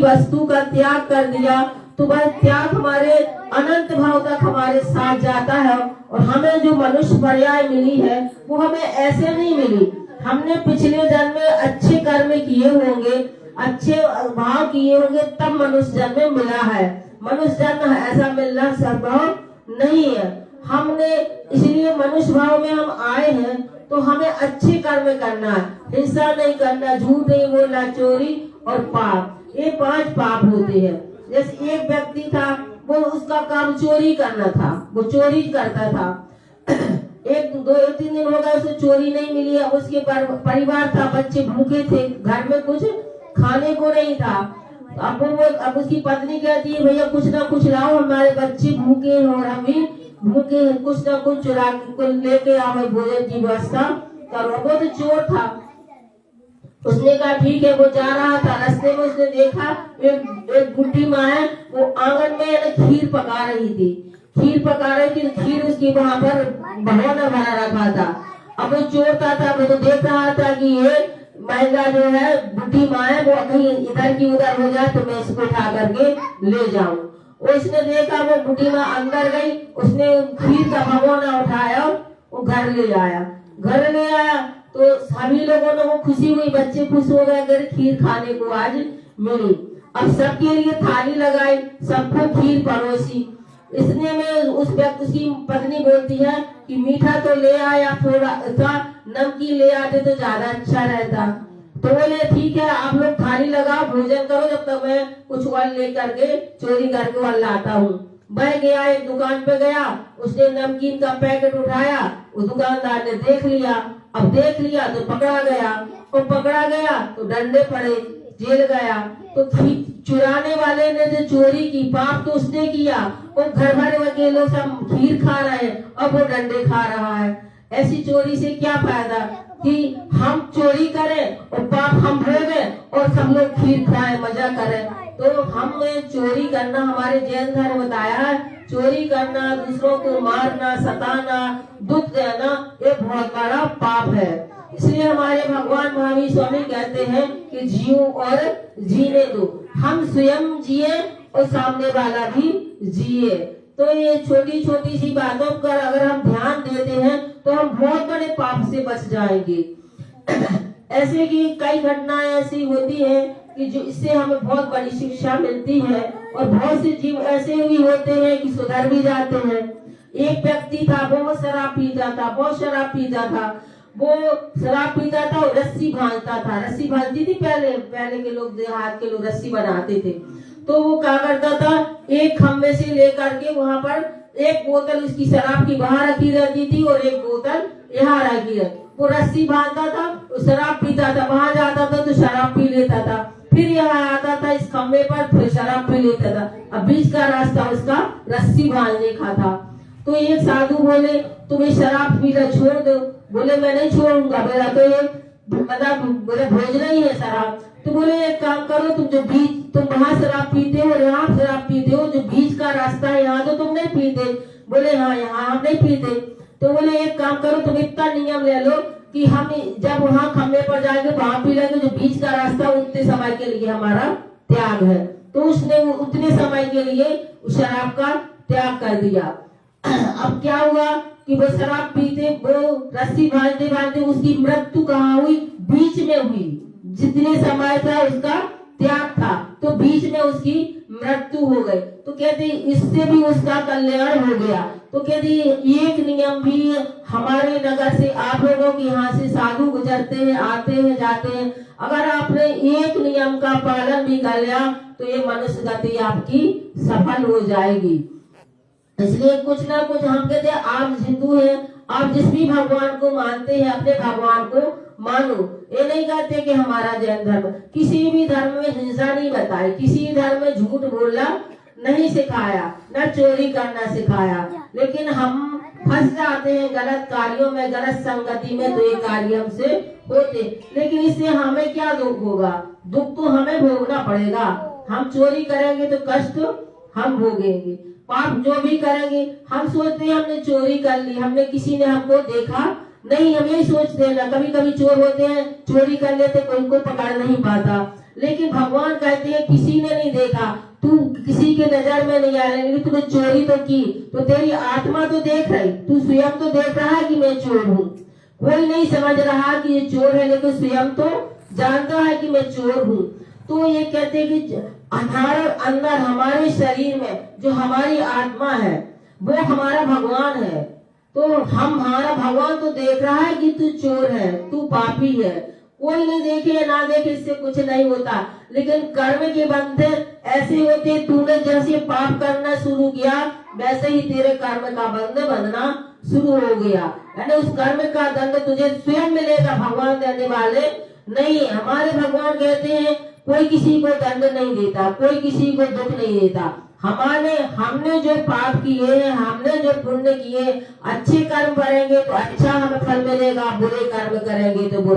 वस्तु का त्याग कर दिया तो वह त्याग हमारे अनंत भाव तक हमारे साथ जाता है। और हमें जो मनुष्य पर्याय मिली है वो हमें ऐसे नहीं मिली। हमने पिछले जन्म में अच्छे कर्म किए होंगे, अच्छे भाव किए होंगे, तब मनुष्य जन्म में मिला है। मनुष्य जन्म ऐसा मिलना संभव नहीं है। हमने इसलिए मनुष्य भाव में हम आए हैं तो हमें अच्छे कर्म करना है, हिंसा नहीं करना, झूठ नहीं बोलना, चोरी और पाप, ये 5 पाप होते हैं। जैसे एक व्यक्ति था, वो उसका काम चोरी करना था, वो चोरी करता था। 1-2-3 दिन हो गए उसे चोरी नहीं मिली। अब उसके परिवार था, बच्चे भूखे थे, घर में कुछ खाने को नहीं था। अब उसकी पत्नी कहती है भैया कुछ ना कुछ लाओ, हमारे बच्चे भूखे हैं और हम भी भूखे हैं, कुछ ना कुछ चुरा के लेके आओ, भोजन की व्यवस्था करो। वो तो चोर था। उसने कहा ठीक है। वो जा रहा था, रास्ते में उसने देखा एक बुढ़ी माँ है, वो आंगन में खीर पका रही थी। खीर उसकी वहाँ पर भगोना भरा रखा था। अब वो चोर था, वो तो देख रहा था कि ये महिला जो है बुढ़ी माँ है, वो कहीं इधर की उधर हो जाए तो मैं इसको उठा करके ले जाऊं। उसने देखा, वो बुढ़ी माँ अंदर गई, उसने खीर का भगोना उठाया, वो घर ले आया तो सभी लोगों ने वो खुशी हुई, बच्चे खुश हो गए, अगर खीर खाने को आज मिली। अब सबके लिए थाली लगाई, सबको खीर परोसी। इसने में उस व्यक्ति, उसकी पत्नी बोलती है कि मीठा तो ले आया, थोड़ा सा नमकीन ले आते तो ज्यादा अच्छा रहता। तो बोले ठीक है, आप लोग थाली लगाओ, भोजन करो, जब तक मैं कुछ और ले करके चोरी करके और लाता हूँ। मैं गया, एक दुकान पे गया, उसने नमकीन का पैकेट उठाया, उस दुकानदार ने देख लिया। अब देख लिया तो पकड़ा गया तो डंडे पड़े, जेल गया। तो चुराने वाले ने जो चोरी की, पाप तो उसने किया, वो घर भर के लोग सब खीर खा रहे हैं, अब वो डंडे खा रहा है। ऐसी चोरी से क्या फायदा कि हम चोरी करें और पाप हम भोगें और सब लोग खीर खाएं, मजा करें। तो हमें चोरी करना, हमारे जैन धर्म बताया है, चोरी करना, दूसरों को मारना, सताना, दुख देना, ये बहुत बड़ा पाप है। इसलिए हमारे भगवान महावीर स्वामी कहते हैं कि जियो और जीने दो, हम स्वयं जिए और सामने वाला भी जिए। तो ये छोटी छोटी सी बातों पर अगर हम ध्यान देते हैं तो हम बहुत बड़े पाप से बच जाएंगे। ऐसे की कई घटनाएं ऐसी होती है कि जो इससे हमें बहुत बड़ी शिक्षा मिलती है, और बहुत से जीव ऐसे भी होते हैं कि सुधर भी जाते हैं। एक व्यक्ति था, बहुत शराब पीता था, वो शराब पीता था और रस्सी भांजता था। रस्सी भांजती थी पहले के लोग, देहात के लोग रस्सी बनाते थे। तो वो क्या करता था, एक खम्भे से लेकर के वहां पर एक बोतल उसकी शराब की वहां रखी रहती थी और एक बोतल यहाँ रखी रहती। वो रस्सी बांधता था, शराब पीता था, वहां जाता था तो शराब पी लेता था, फिर यहाँ आता था इस खम्भे पर, फिर शराब पी लेता था। अब बीच का रास्ता उसका रस्सी बांधने का था। तो एक साधु बोले तुम ये शराब पीना छोड़ दो। बोले मैं नहीं छोड़ूंगा, मेरा तो ये मतलब बोले भोजना ही है शराब। तो बोले एक काम करो, तुम वहाँ शराब पीते हो और यहाँ शराब पीते हो, जो बीच का रास्ता है यहाँ तो तुम नहीं पीते। बोले हाँ, यहाँ हम नहीं पीते। तो बोले एक काम करो, तुम इतना नियम ले लो कि हम जब वहाँ खम्भे पर जाएंगे वहां पी लेंगे, जो बीच का रास्ता उतने समय के लिए हमारा त्याग है। तो उसने उतने समय के लिए उस शराब का त्याग कर दिया। अब क्या हुआ कि वो शराब पीते, वो रस्सी बांधते उसकी मृत्यु कहाँ हुई, बीच में हुई। जितने समय था उसका त्याग था तो बीच में उसकी मृत्यु हो गई। तो कहते इससे भी उसका कल्याण हो गया। तो कहते एक नियम भी हमारे नगर से, आप लोगों के यहाँ से साधु गुजरते हैं, आते हैं, जाते हैं, अगर आपने एक नियम का पालन भी कर लिया तो ये मनुष्य गति आपकी सफल हो जाएगी। इसलिए कुछ ना कुछ हम कहते हैं, आप हिंदू हैं, आप जिस भी भगवान को मानते हैं अपने भगवान को मानो। ये नहीं कहते कि हमारा जैन धर्म किसी भी धर्म में हिंसा नहीं बताई, किसी धर्म में झूठ बोलना नहीं सिखाया, न चोरी करना सिखाया। लेकिन हम फंस जाते हैं गलत कार्यों में, गलत संगति में, तो ये कार्य हमसे होते। लेकिन इससे हमें क्या दुख होगा? दुख तो हमें भोगना पड़ेगा। हम चोरी करेंगे तो कष्ट हम भोगेंगे, पाप जो भी करेंगे। हम सोचते हैं हमने चोरी कर ली, हमने किसी ने हमको देखा नहीं, हम यही सोचते हैं ना। कभी कभी चोर होते हैं, चोरी कर लेते, कोई को पकड़ नहीं पाता, लेकिन भगवान कहते हैं किसी ने नहीं देखा, तू किसी के नजर में नहीं आया, लेकिन तूने चोरी तो की, तो तेरी आत्मा तो देख रही, तू स्वयं तो देख रहा है कि मैं चोर हूँ। कोई नहीं समझ रहा कि ये चोर है, लेकिन स्वयं तो जानता है कि मैं चोर हूँ। तो ये कहते हैं कि हमारे अंदर, हमारे शरीर में जो हमारी आत्मा है वो हमारा भगवान है। तो हमारा भगवान तो देख रहा है कि तू चोर है, तू पापी है। कोई नहीं देखे ना देखे, इससे कुछ नहीं होता, लेकिन कर्म के बंधन ऐसे होते, तूने जैसे पाप करना शुरू किया वैसे ही तेरे कर्म का बंध बंधना शुरू हो गया, यानी उस कर्म का दंड तुझे स्वयं मिलेगा, भगवान देने वाले नहीं। हमारे भगवान कहते हैं कोई किसी को दंड नहीं देता, कोई किसी को दुख नहीं देता। हमने जो पाप किए हैं, हमने जो पुण्य किए, अच्छे कर्म करेंगे तो अच्छा हमें फल मिलेगा, बुरे कर्म करेंगे तो बुरा।